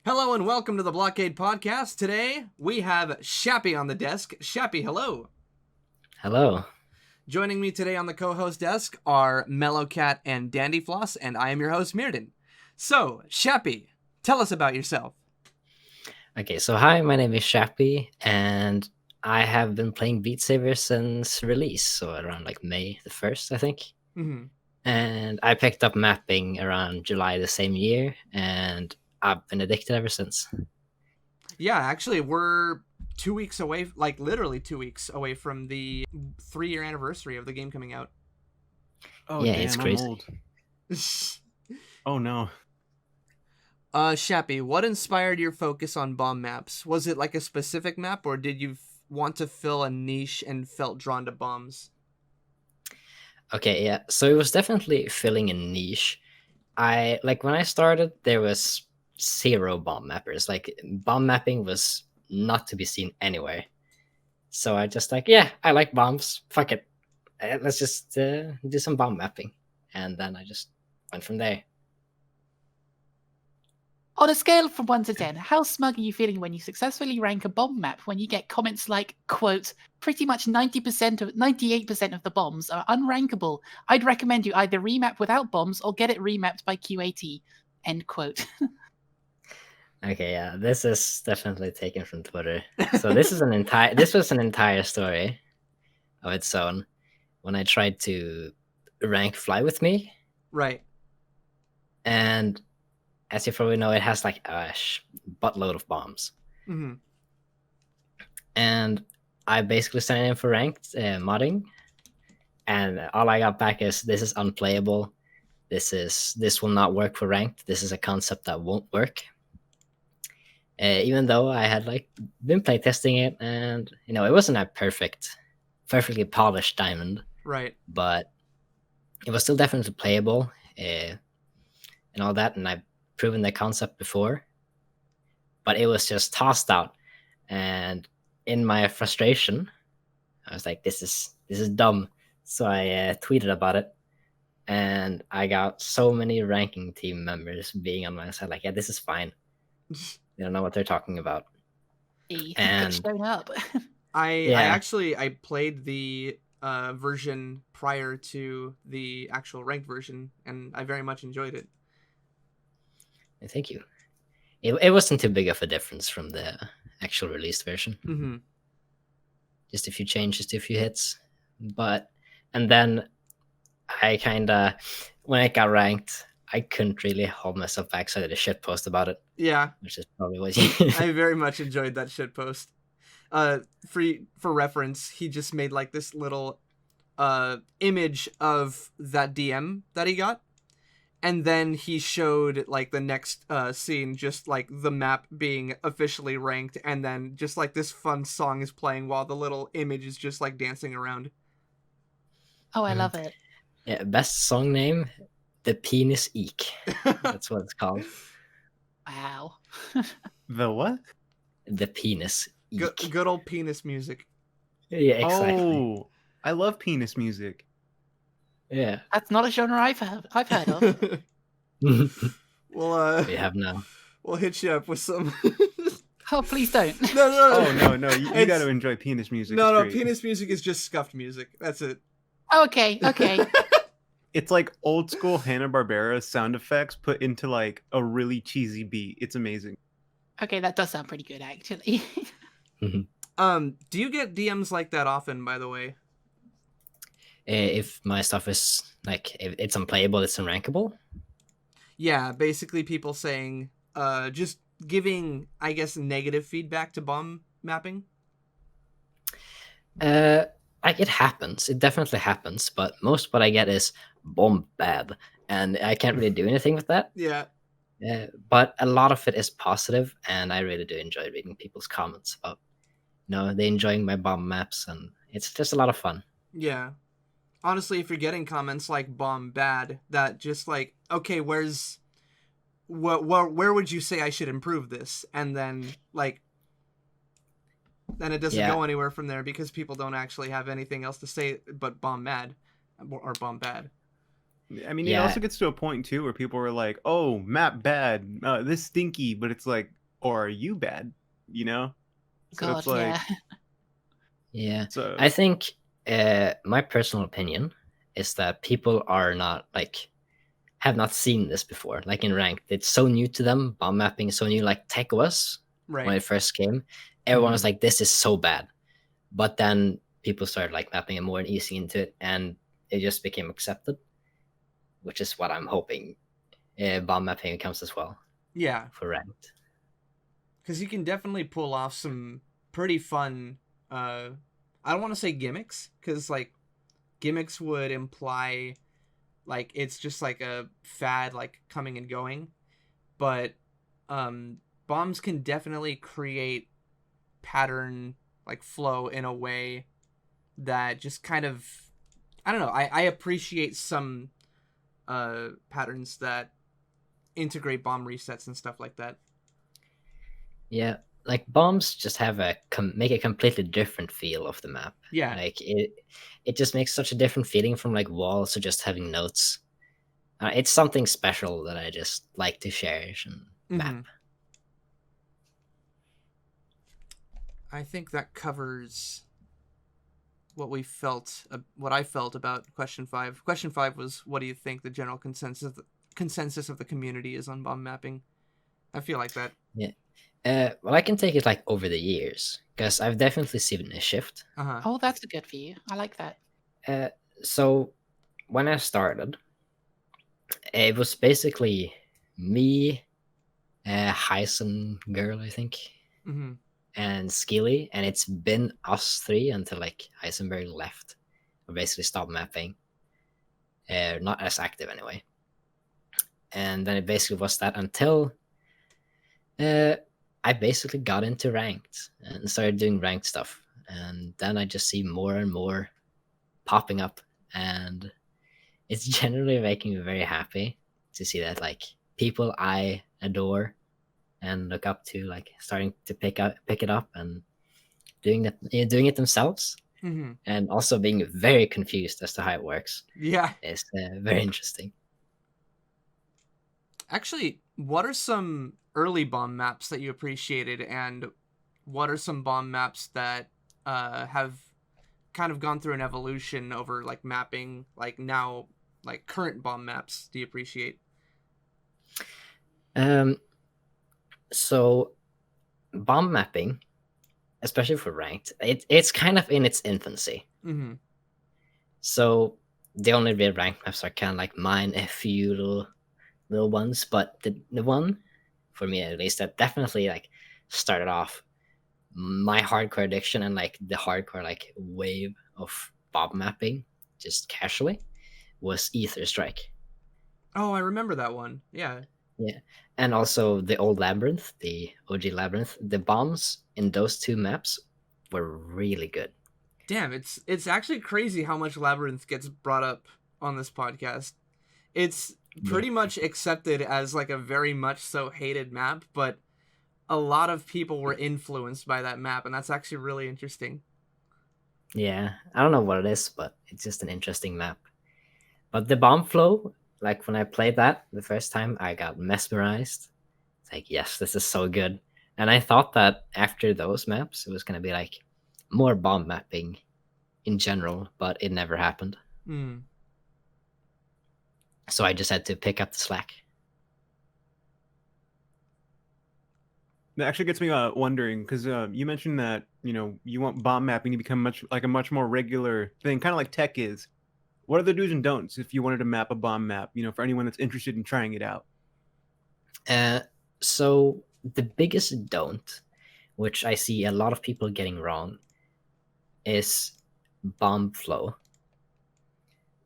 Hello and welcome to the Blockade podcast. Today we have Shappy on the desk. Shappy, hello. Hello. Joining me today on the co-host desk are Mellowcat and Dandyfloss, and I am your host, Mirden. So, Shappy, tell us about yourself. Okay, so hi, my name is Shappy, and I have been playing Beat Saber since release, so around like May the 1st, I think. Mm-hmm. And I picked up mapping around July the same year, and I've been addicted ever since. Yeah, actually, we're 2 weeks away, like literally 2 weeks away from the 3-year anniversary of the game coming out. Oh, Yeah, damn, it's I'm crazy. old. Oh, no. Shappy, what inspired your focus on bomb maps? Was it like a specific map, or did you want to fill a niche and felt drawn to bombs? Okay, yeah, so it was definitely filling a niche. When I started, there was 0 bomb mappers. Like, bomb mapping was not to be seen anywhere. So I just yeah, I like bombs. Fuck it. Let's just do some bomb mapping. And then I just went from there. On a scale from 1 to 10, how smug are you feeling when you successfully rank a bomb map when you get comments like, quote, pretty much 98% of the bombs are unrankable. I'd recommend you either remap without bombs or get it remapped by QAT, end quote. Okay, yeah, this is definitely taken from Twitter. So this was an entire story of its own when I tried to rank Fly With Me. Right. And as you probably know, it has like a buttload of bombs. Mm-hmm. And I basically signed in for ranked modding, and all I got back is this is unplayable. This will not work for ranked. This is a concept that won't work. Even though I had like been playtesting it, and it wasn't a perfectly polished diamond, Right. but it was still definitely playable and all that. And I've proven the concept before, but it was just tossed out. And in my frustration, I was like, "This is dumb." So I tweeted about it, and I got so many ranking team members being on my side, like, "Yeah, this is fine. They don't know what they're talking about." Get shown up. I played the version prior to the actual ranked version, and I very much enjoyed it. Thank you. It wasn't too big of a difference from the actual released version. Mm-hmm. Just a few changes, a few hits, and then I kind of, when it got ranked, I couldn't really hold myself back, so I did a shit post about it. Yeah, which is probably what I very much enjoyed that shit post. For reference, he just made like this little image of that DM that he got, and then he showed like the next scene, just like the map being officially ranked, and then just like this fun song is playing while the little image is just like dancing around. Oh, I love it. Yeah, best song name, The Penis Eek. That's what it's called. Wow. The what? The Penis Eek. Good old penis music. Yeah, exactly. Oh, I love penis music. Yeah. That's not a genre I've heard of. Well, we have now. We'll hit you up with some. Oh, please don't. No. Oh, no. You got to enjoy penis music. No. Penis music is just scuffed music. That's it. Oh, okay. It's like old school Hanna-Barbera sound effects put into like a really cheesy beat. It's amazing. Okay, that does sound pretty good, actually. Do you get DMs like that often, by the way? If my stuff is like, if it's unplayable, it's unrankable. Yeah, basically people saying, just giving, I guess, negative feedback to bomb mapping. Like, it happens. It definitely happens. But most what I get is bomb bad, and I can't really do anything with that. Yeah. But a lot of it is positive, and I really do enjoy reading people's comments about, they enjoying my bomb maps, and it's just a lot of fun. Yeah. Honestly, if you're getting comments like bomb bad, that just like, okay, where would you say I should improve this? And then like, then it doesn't go anywhere from there because people don't actually have anything else to say but bomb mad or bomb bad. I mean, it Yeah. also gets to a point too where people are like, "Oh, map bad, this stinky," but it's like, or are you bad? You know? So God, it's like, yeah. Yeah. so I think my personal opinion is that people are not like have not seen this before. Like in ranked, it's so new to them. Bomb mapping is so new. Like tech was when Right. it first came. Everyone was Mhm. like, "This is so bad," but then people started like mapping it more and easing into it, and it just became accepted, which is what I'm hoping bomb mapping becomes as well Yeah, for ranked. because you can definitely pull off some pretty fun. I don't want to say gimmicks, because like gimmicks would imply like it's just like a fad, like coming and going. But bombs can definitely create pattern, like flow, in a way that just kind of, I don't know. I appreciate some patterns that integrate bomb resets and stuff like that. Yeah, like bombs just have make a completely different feel of the map. Yeah. Like it just makes such a different feeling from like walls to just having notes. It's something special that I just like to cherish and map. Mm-hmm. I think that covers what we felt, what I felt about question 5. Question 5 was, what do you think the general consensus of the community is on bomb mapping? I feel like that. Yeah. Well, I can take it like over the years because I've definitely seen a shift. Uh-huh. Oh, that's good for you. I like that. So when I started, it was basically me, Heisen girl, I think, Mm-hmm. and Skilly, and it's been us three until like Heisenberg left, or basically stopped mapping. Not as active anyway. And then it basically was that until I basically got into ranked and started doing ranked stuff. And then I just see more and more popping up, and it's generally making me very happy to see that like people I adore and look up to like starting to pick it up and doing it themselves, Mm-hmm. and also being very confused as to how it works Yeah. is very interesting. Actually, what are some early bomb maps that you appreciated, and what are some bomb maps that have kind of gone through an evolution over like mapping, like now, like current bomb maps do you appreciate? So bomb mapping, especially for ranked, it's kind of in its infancy. Mm-hmm. So the only real ranked maps are kind of like mine, a few little ones, but the one for me at least that definitely like started off my hardcore addiction and like the hardcore like wave of bomb mapping just casually was Ether Strike. Oh, I remember that one. Yeah. Yeah. And also the old Labyrinth, the OG Labyrinth, the bombs in those two maps were really good. Damn, it's actually crazy how much Labyrinth gets brought up on this podcast. It's Yeah. pretty much accepted as like a very much so hated map, but a lot of people were influenced by that map, and that's actually really interesting. Yeah. I don't know what it is, but it's just an interesting map. But the bomb flow, like when I played that the first time, I got mesmerized. It's like, yes, this is so good. And I thought that after those maps, it was going to be like more bomb mapping in general, but it never happened. Mm. So I just had to pick up the slack. that actually gets me wondering because you mentioned that you want bomb mapping to become a much more regular thing, kind of like tech is. What are the do's and don'ts if you wanted to map a bomb map? For anyone that's interested in trying it out. So the biggest don't, which I see a lot of people getting wrong, is bomb flow.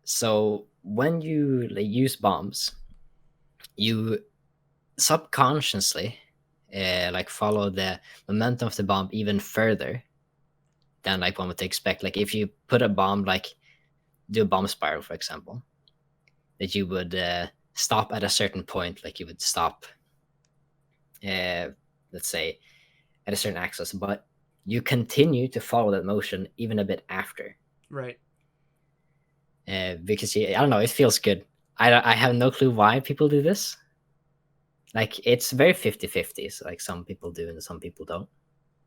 So when you use bombs, you subconsciously like follow the momentum of the bomb even further than like one would expect. Like if you put a bomb, like do a bomb spiral, for example, that you would stop at a certain point, like you would stop, let's say, at a certain axis, but you continue to follow that motion even a bit after, Right. because I don't know, it feels good. I have no clue why people do this. Like, it's very 50-50. So, like, some people do and some people don't,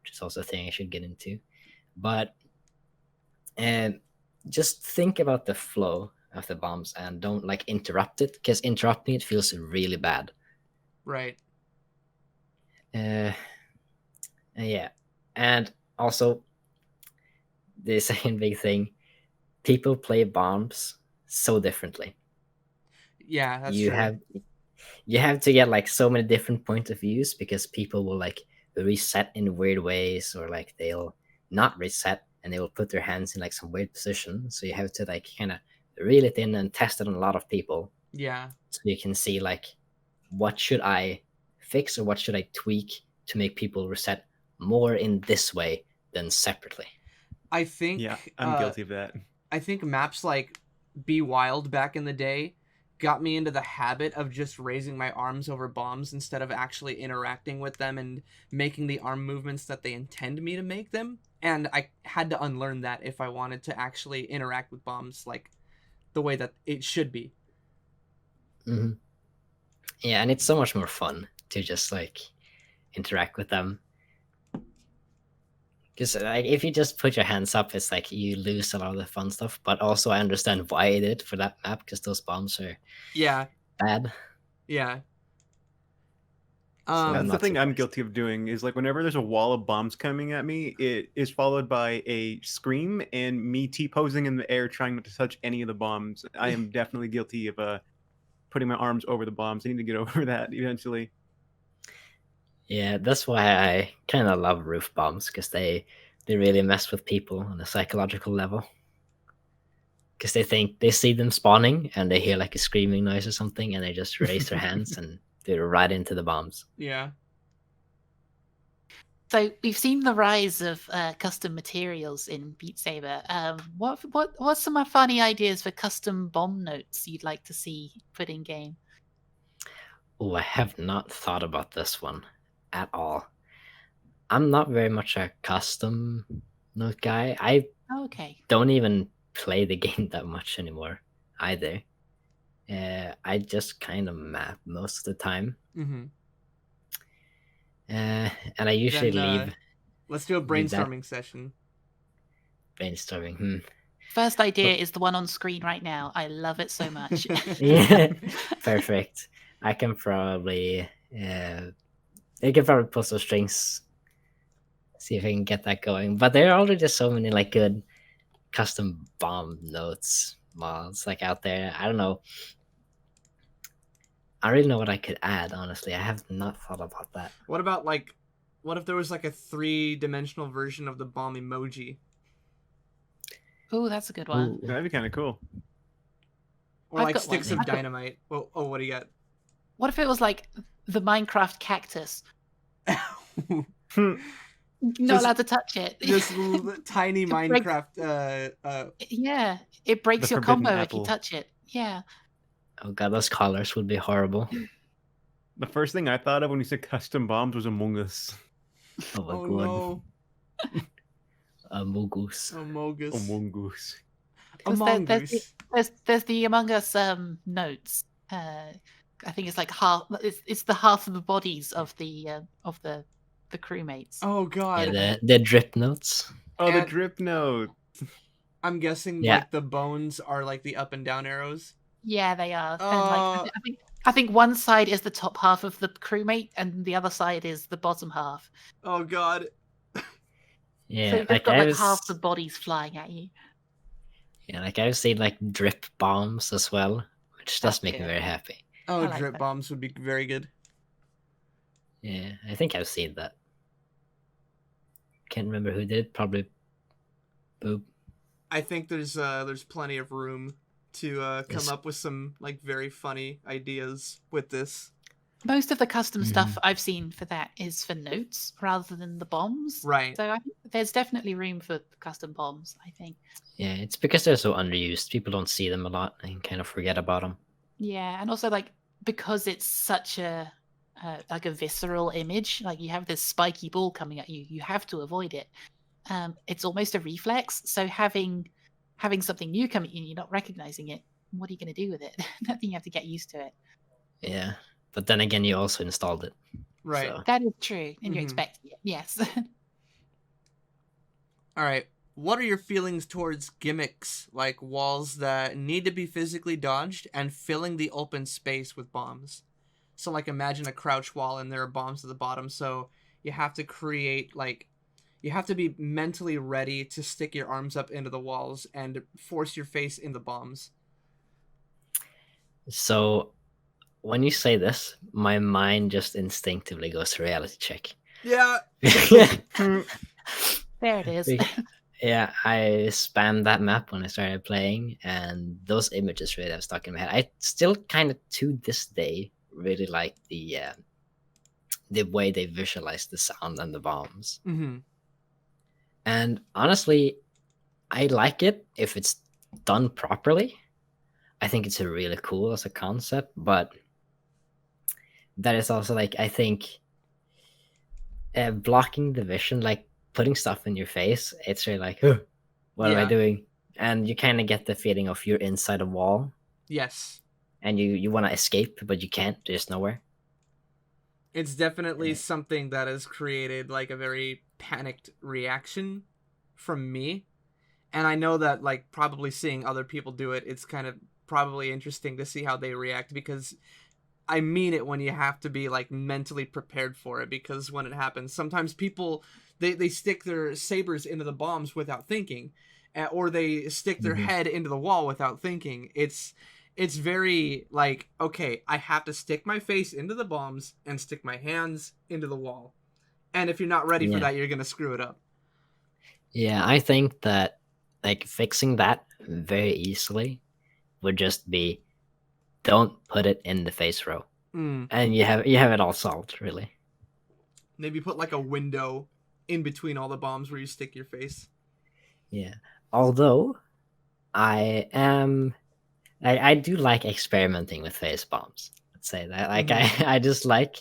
which is also a thing I should get into. But just think about the flow of the bombs and don't, like, interrupt it, because interrupting it feels really bad. Right. Yeah. And also, the second big thing, people play bombs so differently. Yeah, that's you true. You have to get like so many different point of views, because people will like reset in weird ways, or like they'll not reset and they will put their hands in like some weird position. So you have to like kind of reel it in and test it on a lot of people, Yeah. so you can see like, what should I fix or what should I tweak to make people reset more in this way than separately. I think Yeah, I'm guilty of that. I think maps like Be Wild back in the day got me into the habit of just raising my arms over bombs instead of actually interacting with them and making the arm movements that they intend me to make them. And I had to unlearn that if I wanted to actually interact with bombs like the way that it should be. Mm-hmm. Yeah, and it's so much more fun to just like interact with them. Because like, if you just put your hands up, it's like you lose a lot of the fun stuff. But also, I understand why I did for that map, because those bombs are bad. Yeah. That's the thing I'm surprised. guilty of doing, is like whenever there's a wall of bombs coming at me, it is followed by a scream and me T-posing in the air trying not to touch any of the bombs. I am definitely guilty of putting my arms over the bombs. I need to get over that eventually. Yeah, that's why I kind of love roof bombs, because they really mess with people on a psychological level. Because they see them spawning and they hear like a screaming noise or something, and they just raise their hands and they're right into the bombs. Yeah. So we've seen the rise of custom materials in Beat Saber. What's some funny ideas for custom bomb notes you'd like to see put in game? Oh, I have not thought about this one at all. I'm not very much a custom note guy. I Okay. don't even play the game that much anymore either. I just kind of map most of the time. Mm-hmm. And I usually leave. Let's do a leave that brainstorming session. brainstorming. First idea is the one on screen right now. I love it so much. Yeah, perfect. I can probably pull some strings, see if I can get that going. But there are already so many like good custom bomb notes mods like out there. I don't know. I don't really know what I could add, honestly. I have not thought about that. What if there was like a 3-dimensional version of the bomb emoji? Oh, that's a good one. That'd be kind of cool. Or I've like got sticks one. of dynamite. Oh, what do you got? What if it was like the Minecraft cactus? Not Just- allowed to touch it. This tiny It breaks- Minecraft. Yeah, it breaks The your forbidden combo if apple. you touch it. Yeah. Oh god, those colors would be horrible. The first thing I thought of when you said custom bombs was Among Us. Oh my Oh god. no, Amogus. Amogus. Among Us. Because Among Us. there's the Among Us notes. I think it's like half. It's the half of the bodies of the crewmates. Oh god. Yeah, the drip notes. Oh, the And- drip note. I'm guessing Yeah. like the bones are like the up and down arrows. Yeah, they are. And Oh. like, I think one side is the top half of the crewmate, and the other side is the bottom half. Oh god. Yeah, So you've like got I like was, half the bodies flying at you. yeah, like I've seen like drip bombs as well, which does make me Yeah. very happy. Oh, I like drip that. bombs would be very good. Yeah, I think I've seen that. Can't remember who did. Probably Boop. I think there's plenty of room to come Yes. up with some like very funny ideas with this. Most of the custom Mhm. stuff I've seen for that is for notes rather than the bombs. Right. So I think there's definitely room for custom bombs, I think. Yeah, it's because they're so underused. People don't see them a lot and kind of forget about them. Yeah, and also like because it's such a like a visceral image, like you have this spiky ball coming at you, you have to avoid it. It's almost a reflex. So having something new coming in, you're not recognizing it. what are you going to do with it? I think you have to get used to it. Yeah, but then again, you also installed it. Right. So. That is true, and you're Mhm. expecting it. Yes. All right. What are your feelings towards gimmicks, like walls that need to be physically dodged and filling the open space with bombs? So, like, imagine a crouch wall and there are bombs at the bottom. So you have to create, like, you have to be mentally ready to stick your arms up into the walls and force your face in the bombs. So when you say this, my mind just instinctively goes to reality check. Yeah. There it is. Yeah, I spammed that map when I started playing, and those images really have stuck in my head. I still kind of, to this day, really like the way they visualize the sound and the bombs. Mm-hmm. And honestly, I like it if it's done properly. I think it's really cool as a concept, but that is also like, I think blocking the vision, like putting stuff in your face, it's really like, huh, what am I Yeah. doing? And you kind of get the feeling of you're inside a wall Yes. and you want to escape, but you can't. There's nowhere. It's definitely Yeah. something that has created like a very panicked reaction from me. And I know that like probably seeing other people do it, it's kind of probably interesting to see how they react, because I mean it when you have to be like mentally prepared for it, because when it happens, sometimes people they stick their sabers into the bombs without thinking, or they stick their Mhm. head into the wall without thinking. It's very like, okay, I have to stick my face into the bombs and stick my hands into the wall. And if you're not ready for Yeah. that, you're going to screw it up. Yeah, I think that like fixing that very easily would just be don't put it in the face row. Mm. And you have it all solved, really. Maybe put like a window in between all the bombs where you stick your face. Yeah. Although I do like experimenting with face bombs. Let's say that. Like I just like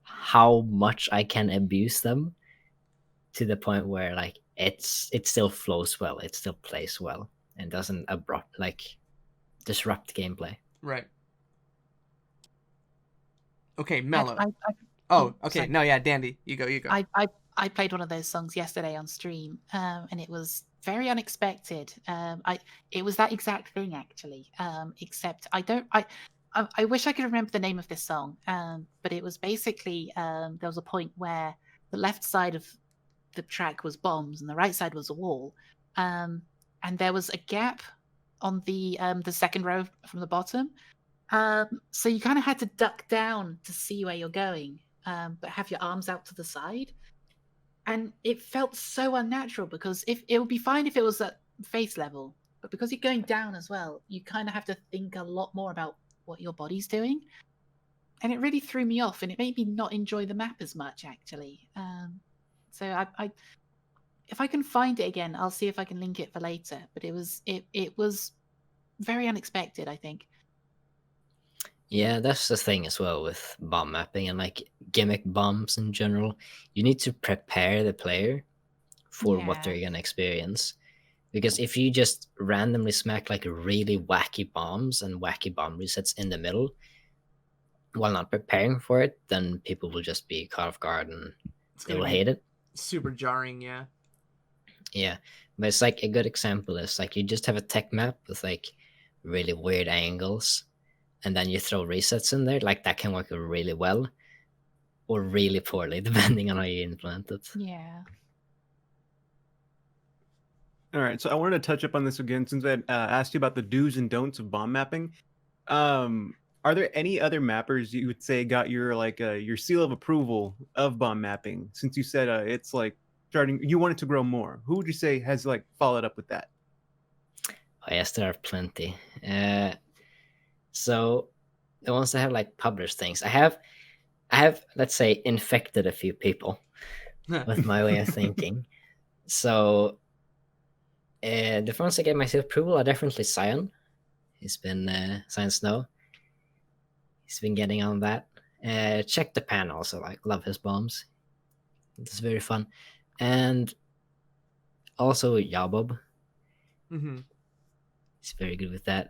how much I can abuse them to the point where like it still flows well, it still plays well, and doesn't abrupt like disrupt gameplay. Right. Okay, I, Mellow. I, I, Oh, okay. sorry. No, yeah, Dandy. You go. I played one of those songs yesterday on stream, and it was very unexpected. It was that exact thing actually, except I wish I could remember the name of this song, but it was basically there was a point where the left side of the track was bombs and the right side was a wall, and there was a gap on the second row from the bottom. So you kind of had to duck down to see where you're going, but have your arms out to the side. And it felt so unnatural, because if it would be fine if it was at face level, but because you're going down as well, you kind of have to think a lot more about what your body's doing. And it really threw me off, and it made me not enjoy the map as much, actually. So I if I can find it again, I'll see if I can link it for later. But it was very unexpected, I think. Yeah, that's the thing as well with bomb mapping and like gimmick bombs in general. You need to prepare the player for what Yeah. they're gonna experience. Because if you just randomly smack like really wacky bombs and wacky bomb resets in the middle while not preparing for it, then people will just be caught off guard and It's they gonna will be hate it. super jarring. Yeah. Yeah, but it's like a good example is like you just have a tech map with like really weird angles, and then you throw resets in there. Like that can work really well or really poorly depending on how you implement it. Yeah. All right, so I wanted to touch up on this again since I asked you about the do's and don'ts of bomb mapping. Are there any other mappers you would say got your like your seal of approval of bomb mapping? Since you said it's like starting, you want it to grow more. Who would you say has like followed up with that? Oh, yes, there are plenty. So the ones that have like published things, I have, let's say, infected a few people with my way of thinking. So the ones that gave my seal of approval are definitely Sion. He's been Sion Snow. He's been getting on that. Check the pan also, like love his bombs. It's very fun. And also Yabob. Mm-hmm. He's very good with that.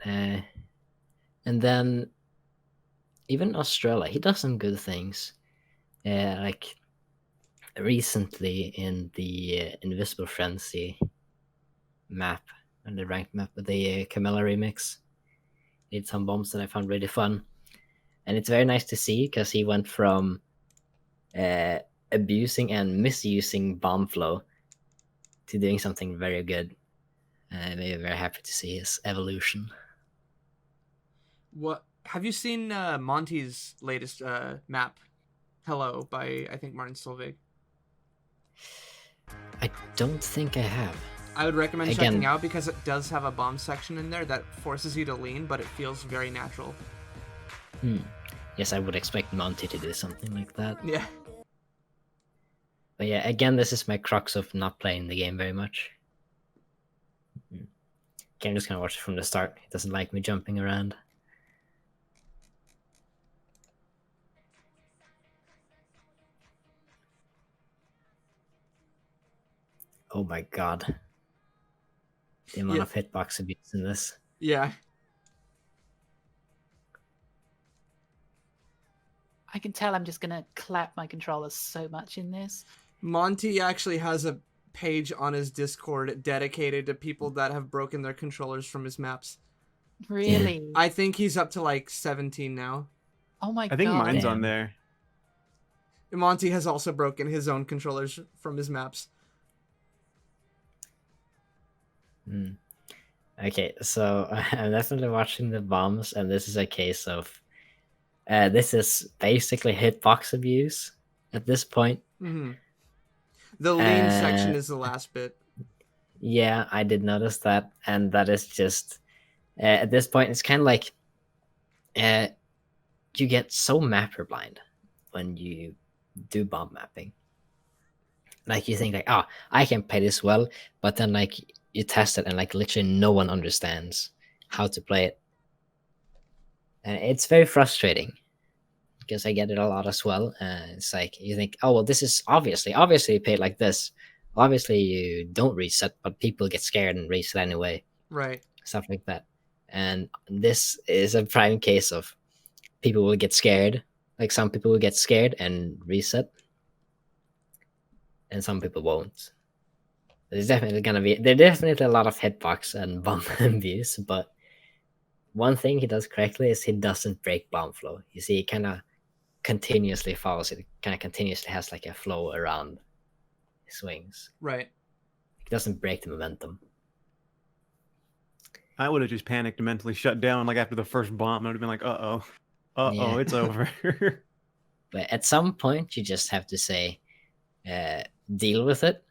And then even Australia, he does some good things. Like recently in the Invisible Frenzy map, and the ranked map with the Camilla remix, he did some bombs that I found really fun. And it's very nice to see because he went from abusing and misusing bomb flow to doing something very good. And I'm very happy to see his evolution. What have you seen Monty's latest map? Hello by I think Martin Solveig. I don't think I have. I would recommend Again- checking out because it does have a bomb section in there that forces you to lean, but it feels very natural. Yes, I would expect Monty to do something like that. Yeah. But yeah, again, this is my crux of not playing the game very much. I'm just gonna watch it from the start. He doesn't like me jumping around. Oh my god. The amount Yeah. of hitbox abuse in this. Yeah. I can tell I'm just gonna clap my controllers so much in this. Monty actually has a page on his Discord dedicated to people that have broken their controllers from his maps. Really? I think he's up to like 17 now. Oh my god. I think mine's Damn. on there. Monty has also broken his own controllers from his maps. Okay, so I'm definitely watching the bombs, and this is a case of this is basically hitbox abuse at this point. Mm-hmm. The lean section is the last bit. Yeah, I did notice that, and that is just at this point it's kind of like you get so mapper blind when you do bomb mapping. Like you think like, oh, I can play this well, but then like you test it and like literally no one understands how to play it, and it's very frustrating because I get it a lot as well. It's like you think, oh well, this is obviously you play it like this. Obviously you don't reset, but people get scared and reset anyway. Right. Stuff like that. And this is a prime case of people will get scared. Like some people will get scared and reset, and some people won't. There's definitely a lot of hitbox and bomb abuse, but one thing he does correctly is he doesn't break bomb flow. You see, he kind of continuously follows it, kind of continuously has like a flow around his swings. Right. He doesn't break the momentum. I would have just panicked and mentally shut down like after the first bomb. I would have been like, Yeah. it's over. But at some point, you just have to say, deal with it,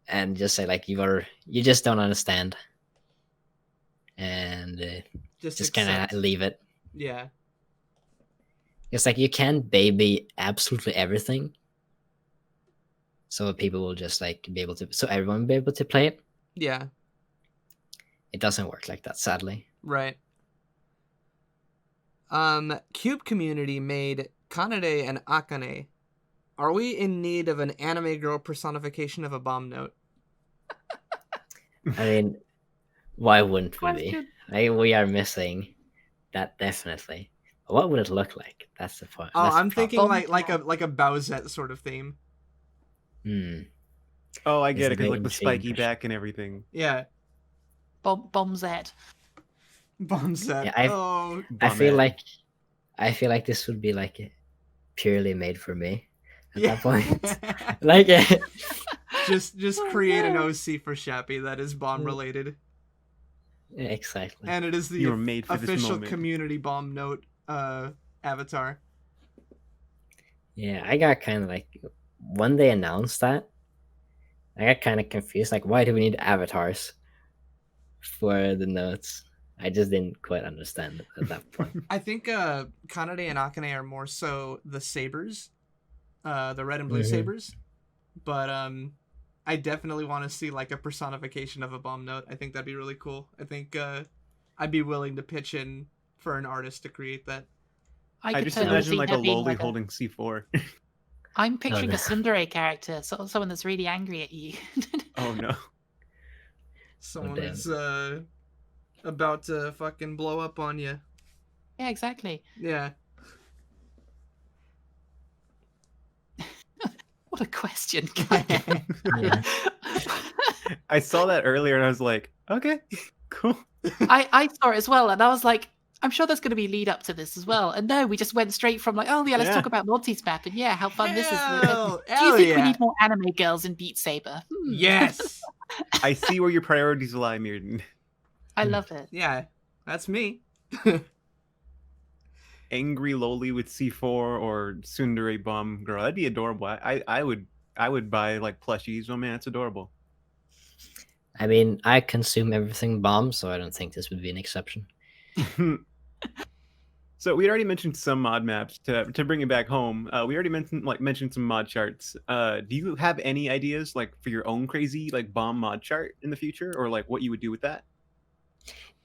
and just say like you just don't understand, and just kind accept. of leave it. Yeah. It's like you can't baby absolutely everything, so people will just like be able to, so everyone will be able to play it. Yeah. It doesn't work like that, sadly. Right. Cube Community made Kanade and Akane. Are we in need of an anime girl personification of a bomb note? I mean, why wouldn't we be? Question. We are missing that definitely. But what would it look like? That's the point. Oh, That's the I'm thinking problem. like a Bowsette sort of theme. Oh, I get It's it, because like the intriguing spiky for back and everything. Yeah. Bombzette. Bombsette. Yeah, Oh. I feel Bombette. like this would be like purely made for me at Yeah. that point. Like, just Oh, create an no. OC for Shappy that is bomb related, exactly. and it is You were the made for this official moment. community bomb note avatar. Yeah, I got kind of like when they announced that, I got kind of confused. Like, why do we need avatars for the notes? I just didn't quite understand it at that point. I think Kanade and Akane are more so the sabers, the red and blue Mhm. sabers, but I definitely want to see like a personification of a bomb note. I think that'd be really cool. I think I'd be willing to pitch in for an artist to create that. I could just totally imagine see like a there being loli like holding C4. I'm picturing no. a tsundere character, someone that's really angry at you. Oh no. Someone damn. is about to fucking blow up on you. Yeah, exactly. Yeah. What a question. Yeah. I saw that earlier and I was like, okay, cool. I saw it as well, and I was like, I'm sure there's going to be lead up to this as well. And no, we just went straight from like, oh yeah, let's Yeah. talk about Monty's map, and yeah, how fun this is. Hell Do you think we yeah. need more anime girls in Beat Saber? Yes. I see where your priorities lie, Mirden. I love it. Yeah, that's me. Angry Loli with C4 or Tsundere Bomb Girl. That'd be adorable. I would buy like plushies. Oh man, it's adorable. I mean, I consume everything bomb, so I don't think this would be an exception. So we already mentioned some mod maps to bring it back home. We already mentioned some mod charts. Do you have any ideas like for your own crazy like bomb mod chart in the future, or like what you would do with that?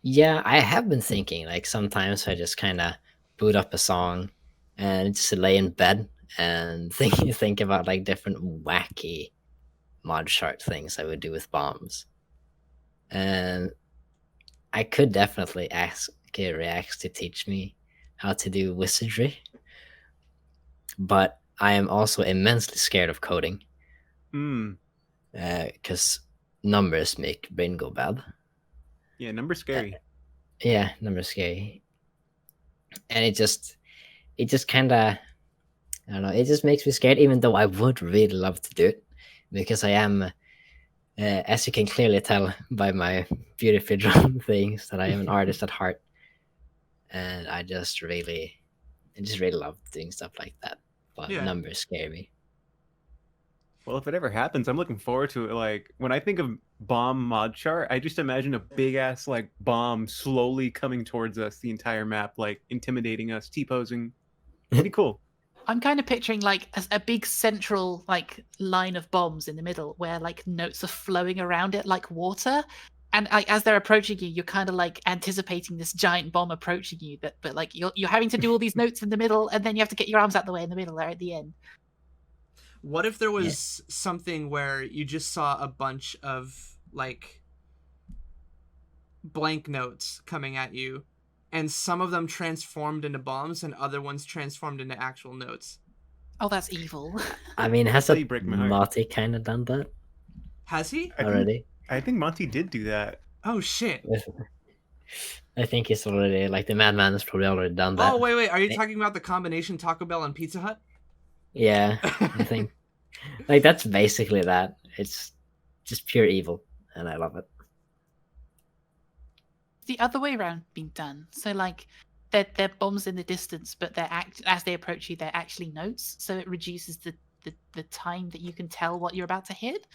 Yeah, I have been thinking, like, sometimes I just kind of boot up a song and just lay in bed and think about like different wacky mod chart things I would do with bombs. And I could definitely ask React to teach me how to do wizardry, but I am also immensely scared of coding because numbers make brain go bad. Yeah, number's scary. Yeah, numbers scary, and it just kind of, I don't know, it just makes me scared. Even though I would really love to do it, because I am. As you can clearly tell by my beautifully drawn things, that I am an artist at heart, and I just really love doing stuff like that. But Yeah. numbers scare me. Well, if it ever happens, I'm looking forward to it. Like when I think of bomb mod chart, I just imagine a big ass like bomb slowly coming towards us the entire map, like intimidating us, T-posing. It'd be cool. I'm kind of picturing like a big central like line of bombs in the middle where like notes are flowing around it like water, and like as they're approaching you, you're kind of like anticipating this giant bomb approaching you. But like you're having to do all these notes in the middle, and then you have to get your arms out the way in the middle there at the end. What if there was something where you just saw a bunch of like blank notes coming at you, and some of them transformed into bombs and other ones transformed into actual notes? Oh, that's evil. I mean, has That's how a you break my heart. Monty kind of done that Has he? already? I think Monty did do that. Oh shit. I think he's already, like, the Madman has probably already done that. Oh wait, are you talking about the combination Taco Bell and Pizza Hut? Yeah, I think like that's basically that. It's just pure evil, and I love it. The other way around being done. So like they're bombs in the distance, but as they approach you, they're actually notes. So it reduces the time that you can tell what you're about to hit.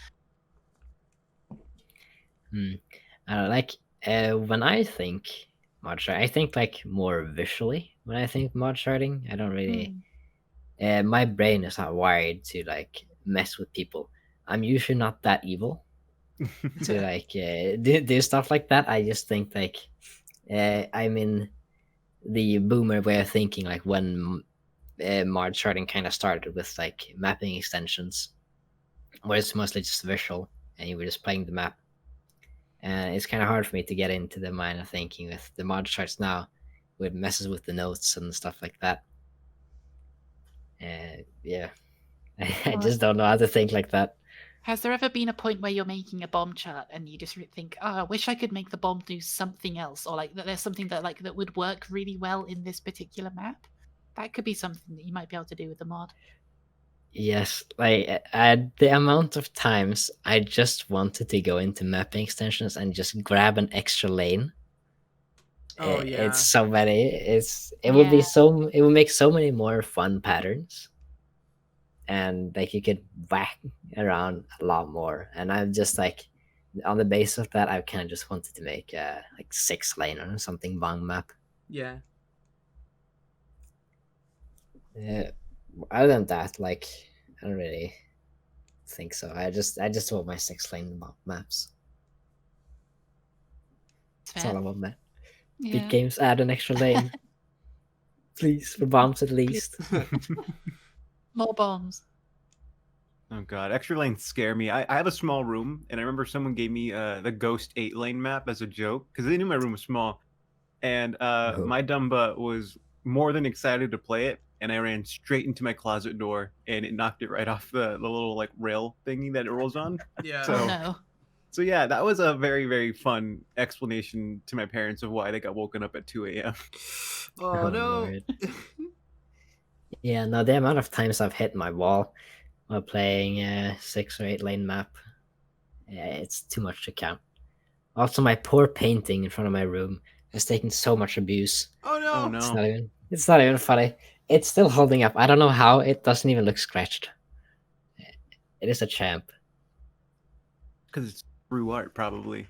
Like when I think mod chart, I think like more visually. When I think mod charting, I don't really. My brain is not wired to like mess with people. I'm usually not that evil to like do stuff like that. I just think like I'm in the boomer way of thinking, like when mod charting kind of started with like mapping extensions, where it's mostly just visual and you were just playing the map. And it's kind of hard for me to get into the mind of thinking with the mod charts now, with messes with the notes and stuff like that. Yeah, I just don't know how to think like that. Has there ever been a point where you're making a bomb chart and you just think, oh, I wish I could make the bomb do something else, or like that there's something that like that would work really well in this particular map? That could be something that you might be able to do with the mod. Yes, like the amount of times I just wanted to go into mapping extensions and just grab an extra lane. Oh yeah. It's so many. It would be so. It would make so many more fun patterns, and like you could whack around a lot more. And I'm just like, on the base of that, I kind of just wanted to make like 6 lane or something bang map. Yeah. Other than that, like, I don't really think so. I just want my 6 lane maps. That's all I want, man. Big games, add an extra lane. Please, for bombs at least. More bombs. Oh god, extra lanes scare me. I have a small room, and I remember someone gave me the Ghost 8-lane map as a joke because they knew my room was small, and Oh. my dumb butt was more than excited to play it, and I ran straight into my closet door, and it knocked it right off the little like rail thingy that it rolls on. Yeah. So- Oh no. So yeah, that was a very very fun explanation to my parents of why they got woken up at 2 a.m. Oh no. Lord. Yeah, no, the amount of times I've hit my wall while playing a 6 or 8 lane map, it's too much to count. Also, my poor painting in front of my room has taken so much abuse. Oh no. Oh no. It's not even funny. It's still holding up. I don't know how. It doesn't even look scratched. It is a champ. Because it's true art, probably.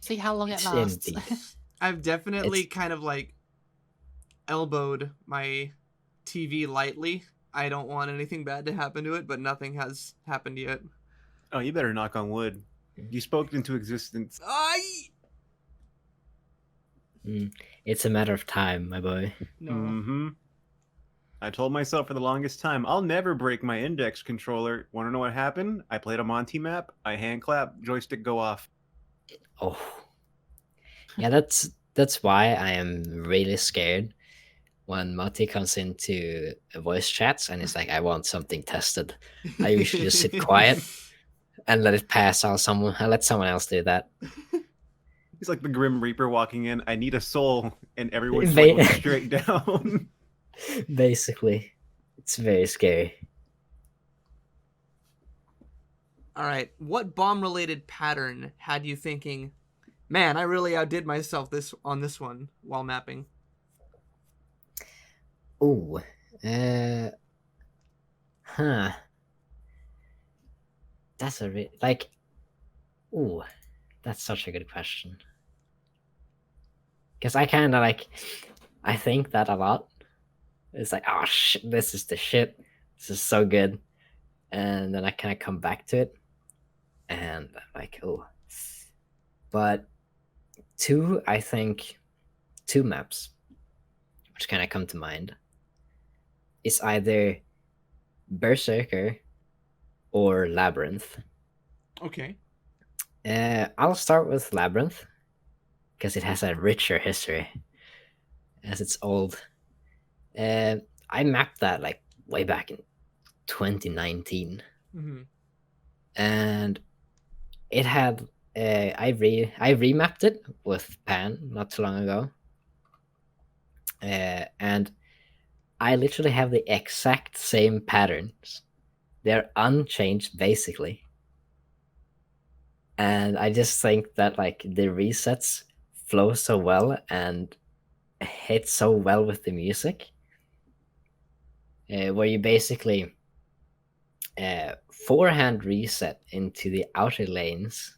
See how long it It's lasts. indeed. I've definitely It's- kind of like elbowed my TV lightly. I don't want anything bad to happen to it, but nothing has happened yet. Oh, you better knock on wood. You spoke it into existence. I It's a matter of time, my boy. no. Mm-hmm. I told myself for the longest time, I'll never break my index controller. Want to know what happened? I played a Monty map. I hand clap, joystick go off. Oh, yeah. That's why I am really scared when Mati comes into voice chats and it's like, "I want something tested." I usually just sit quiet and let it pass. I let someone else do that. He's like the Grim Reaper walking in. I need a soul, and everyone's They- like, straight down. Basically, it's very scary. All right. What bomb-related pattern had you thinking, man, I really outdid myself on this one while mapping? Ooh, huh. That's a like. Ooh, that's such a good question. Because I kind of like, I think that a lot. It's like, oh shit, this is the shit. This is so good, and then I kind of come back to it, and I'm like, oh. But I think two maps, which kind of come to mind, is either Berserker or Labyrinth. Okay. I'll start with Labyrinth because it has a richer history, as it's old. I mapped that like way back in 2019, Mm-hmm. and it had I remapped it with Pan not too long ago, and I literally have the exact same patterns. They're unchanged basically, and I just think that like the resets flow so well and hit so well with the music, where you basically forehand reset into the outer lanes,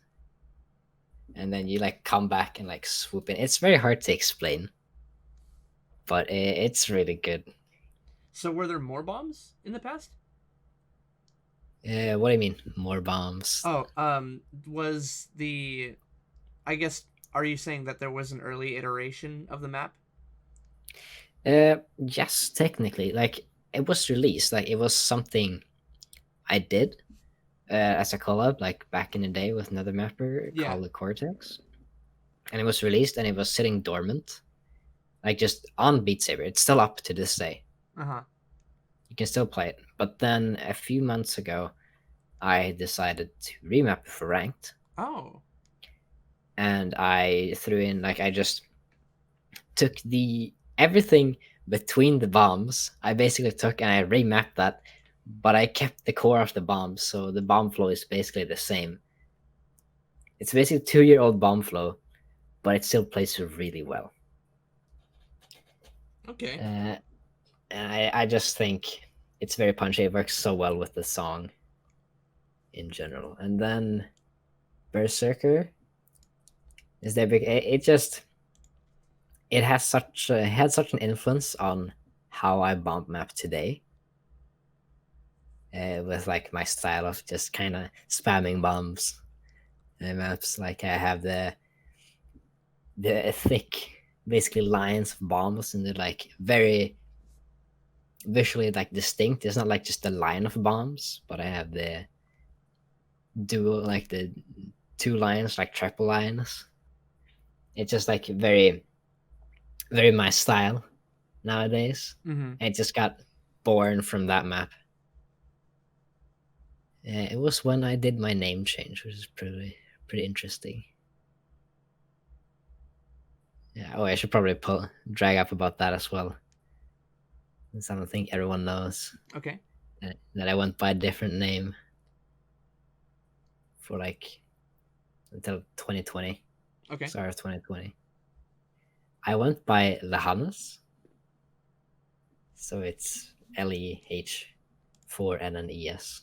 and then you like come back and like swoop in. It's very hard to explain, but it's really good. So were there more bombs in the past? What do you mean, more bombs? Oh, was the, I guess, are you saying that there was an early iteration of the map? Yes, technically, like it was released, like it was something I did as a collab, like back in the day with another mapper Yeah. called the Cortex, and it was released and it was sitting dormant, like just on Beat Saber. It's still up to this day. Uh-huh. You can still play it. But then a few months ago, I decided to remap it for ranked, Oh. and I threw in like I just took the everything between the bombs. I basically took and I remapped that, but I kept the core of the bombs, so the bomb flow is basically the same. It's basically 2-year-old bomb flow, but it still plays really well. Okay. And I just think it's very punchy. It works so well with the song in general. And then Berserker is there big. It just it has had such an influence on how I bomb map today. With like my style of just kind of spamming bombs and maps. Like I have the thick, basically lines of bombs, and they're like very visually like distinct. It's not like just a line of bombs, but I have the dual, like the 2 lines, like triple lines. It's just like very, very my style nowadays. Mm-hmm. It just got born from that map. It was when I did my name change, which is pretty interesting. Yeah. Oh, I should probably drag up about that as well. Since I don't think everyone knows Okay. that I went by a different name for like until 2020. Okay. Start of 2020. I went by Lehannes. So it's LEH4 and an ES.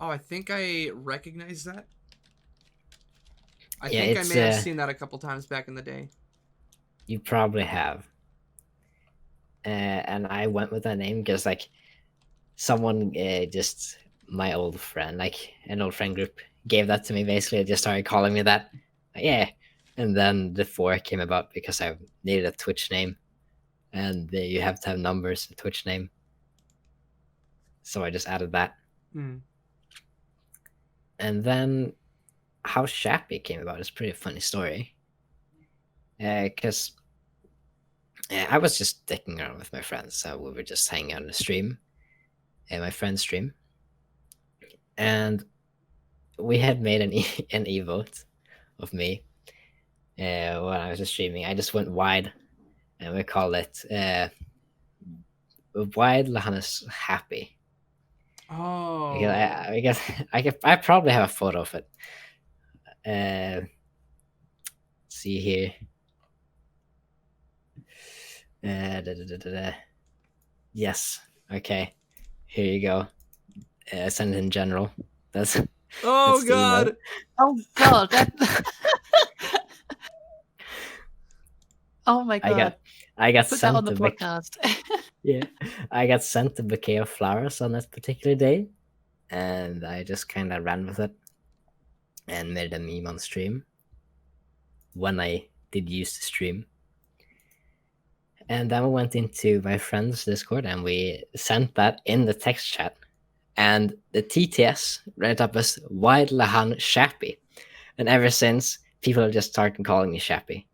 Oh, I think I recognize that. I Yeah, think I it's, may have seen that a couple times back in the day. You probably have. And I went with that name because like someone just my old friend, like an old friend group, gave that to me. Basically, they just started calling me that. Like, yeah, and then the 4 came about because I needed a Twitch name, and you have to have numbers in Twitch name. So I just added that. Mm. And then how Shappy came about is a pretty funny story. Because I was just dicking around with my friends. So we were just hanging out on the stream, my friend's stream. And we had made an emote of me when I was just streaming. I just went wide, and we call it Wide Lahannes Happy. Oh. Because I probably have a photo of it. See here. Yes. Okay. Here you go. Send it in general. That's Oh that's the God. emote. Oh God. That... oh my God. I got Put that on sent the a podcast. yeah. I got sent a bouquet of flowers on that particular day, and I just kind of ran with it and made a meme on stream when I did use the stream. And then we went into my friend's Discord and we sent that in the text chat. And the TTS read it up as Wide Lahan Shappy. And ever since, people have just started calling me Shappy.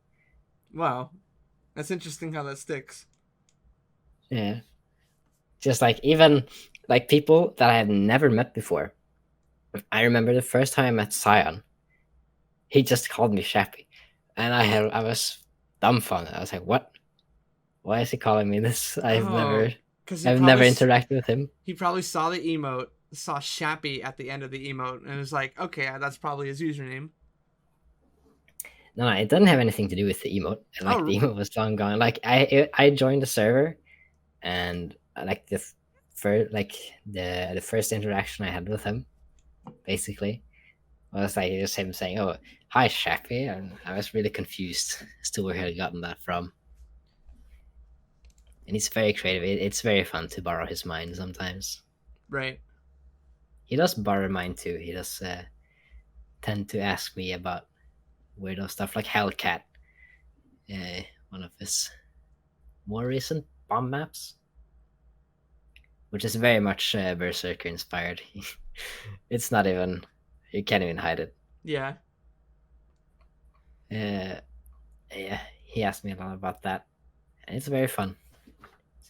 Wow. That's interesting how that sticks. Yeah. Just like even like people that I had never met before. I remember the first time I met Sion, he just called me Shappy. And I was dumbfounded. I was like, what? Why is he calling me this? I've never interacted with him. He probably saw the emote, saw Shappy at the end of the emote, and was like, okay, that's probably his username. No, it doesn't have anything to do with the emote. Like the emote was long gone. Like I joined the server, and like the first interaction I had with him, basically, was like just him saying, "Oh, hi, Shappy," and I was really confused as to where he had gotten that from. And he's very creative. It's very fun to borrow his mind sometimes. Right. He does borrow mine too. He does tend to ask me about weirdo stuff like Hellcat, one of his more recent bomb maps, which is very much Berserker inspired. It's not even, you can't even hide it. Yeah. Yeah, he asked me a lot about that, and it's very fun.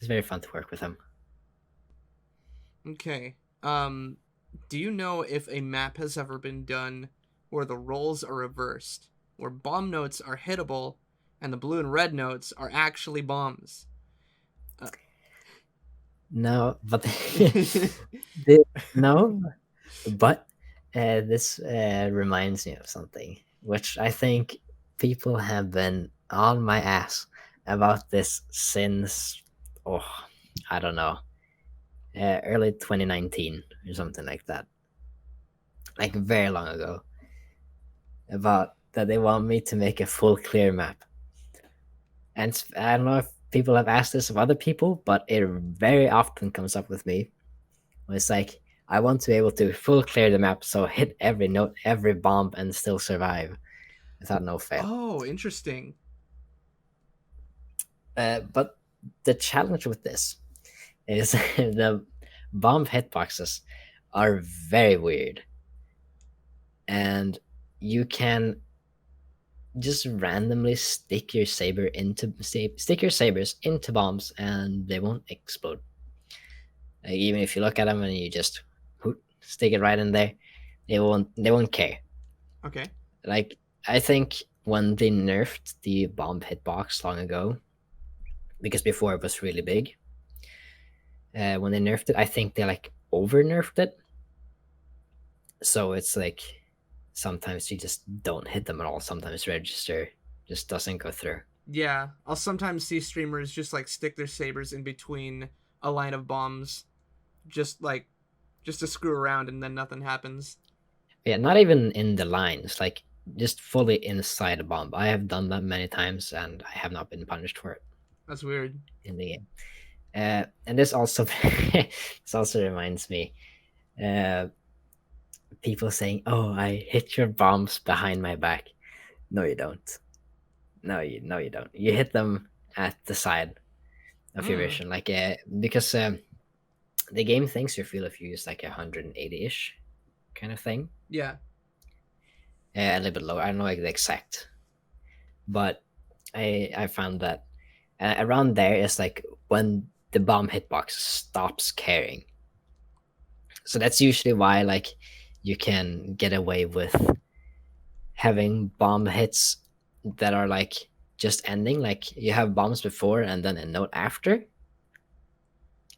It's very fun to work with him. Okay. Do you know if a map has ever been done where the roles are reversed, where bomb notes are hittable and the blue and red notes are actually bombs? No, but no, but this reminds me of something, which I think people have been on my ass about this since, I don't know, early 2019 or something like that, like very long ago, about that they want me to make a full clear map. And I don't know if people have asked this of other people, but it very often comes up with me. It's like, I want to be able to full clear the map, so hit every note, every bomb, and still survive without no fail. Oh, interesting. But the challenge with this is the bomb hitboxes are very weird, and you can just randomly stick your sabers into bombs, and they won't explode. Like, even if you look at them and you just stick it right in there, they won't care. Okay. Like, I think when they nerfed the bomb hitbox long ago, because before it was really big, when they nerfed it, I think they like over nerfed it. So it's like sometimes you just don't hit them at all. Sometimes register just doesn't go through. Yeah, I'll sometimes see streamers just like stick their sabers in between a line of bombs, just to screw around, and then nothing happens. Yeah, not even in the lines, like just fully inside a bomb. I have done that many times, and I have not been punished for it That's weird. in the game. And this also this also reminds me, people saying, "Oh, I hit your bombs behind my back." No, you don't. No, you don't. You hit them at the side of your vision, like because the game thinks you feel if you use like 180-ish kind of thing. Yeah. A little bit lower. I don't know like the exact, but I found that around there is like when the bomb hitbox stops caring. So that's usually why like you can get away with having bomb hits that are like just ending. Like you have bombs before and then a note after.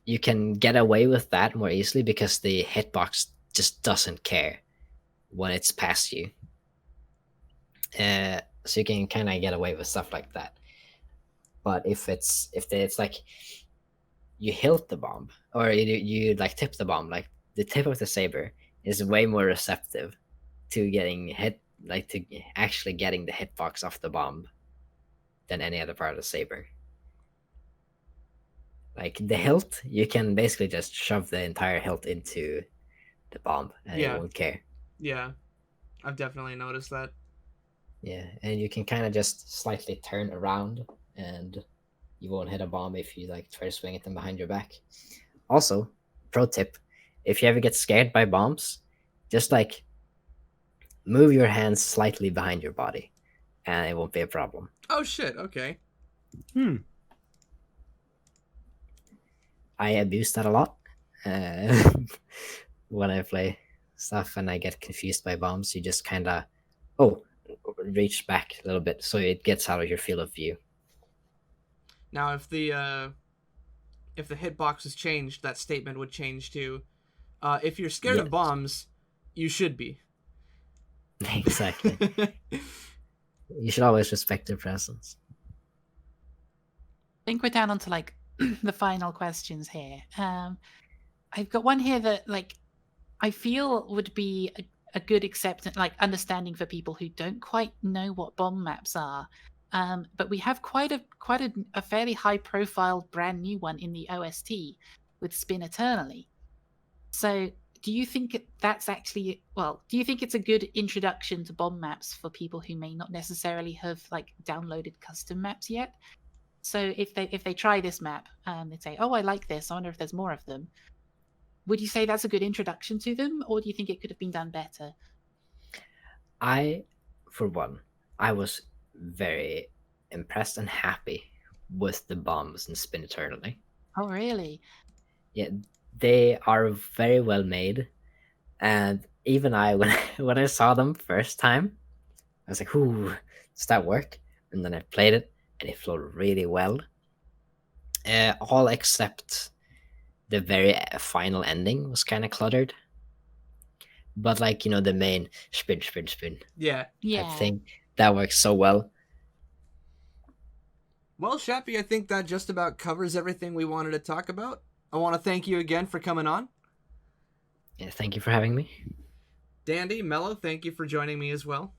You can get away with that more easily because the hitbox just doesn't care when it's past you. So you can kind of get away with stuff like that. But if it's like you hilt the bomb or you like tip the bomb, like the tip of the saber is way more receptive to getting hit, like to actually getting the hitbox off the bomb than any other part of the saber. Like the hilt, you can basically just shove the entire hilt into the bomb and it won't care. Yeah, I've definitely noticed that. Yeah, and you can kind of just slightly turn around and you won't hit a bomb if you like try to swing at them behind your back. Also, pro tip, if you ever get scared by bombs, just like move your hands slightly behind your body and it won't be a problem. Oh shit, okay. I abuse that a lot when I play stuff and I get confused by bombs. You just kind of reach back a little bit so it gets out of your field of view. Now if the hitbox is changed, that statement would change too. If you're scared of bombs, you should be. Exactly. You should always respect their presence. I think we're down onto like the final questions here. I've got one here that like I feel would be a good acceptance, like understanding for people who don't quite know what bomb maps are. But we have quite a fairly high profile brand new one in the OST with Spin Eternally. So do you think that's actually, do you think it's a good introduction to bomb maps for people who may not necessarily have like downloaded custom maps yet? So if they try this map, they say, "Oh, I like this. I wonder if there's more of them." Would you say that's a good introduction to them, or do you think it could have been done better? For one, I was very impressed and happy with the bombs in Spin Eternally. Oh, really? Yeah, they are very well made, and even when I saw them first time, I was like, "Ooh, does that work?" And then I played it, and it flowed really well. All except the very final ending was kind of cluttered. But like, the main spin. Yeah. Type thing, that works so well. Well, Shappy, I think that just about covers everything we wanted to talk about. I want to thank you again for coming on. Yeah, thank you for having me. Dandy, Mello, thank you for joining me as well.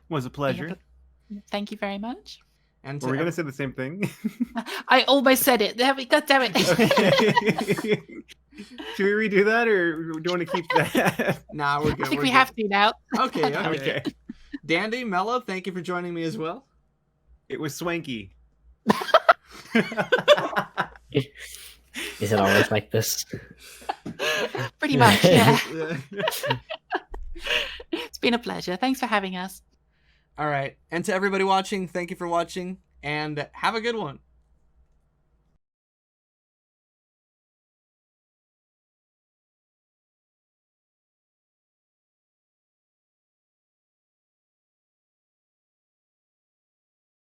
Was a pleasure. Thank you very much. And Were we gonna say the same thing? I almost said it. God damn it. Should we redo that, or do you want to keep that? Nah, we're good. I think we have to now. Okay. Dandy, Mello, thank you for joining me as well. It was swanky. Is it always like this? Pretty much, yeah. Yeah. It's been a pleasure. Thanks for having us. All right. And to everybody watching, thank you for watching and have a good one.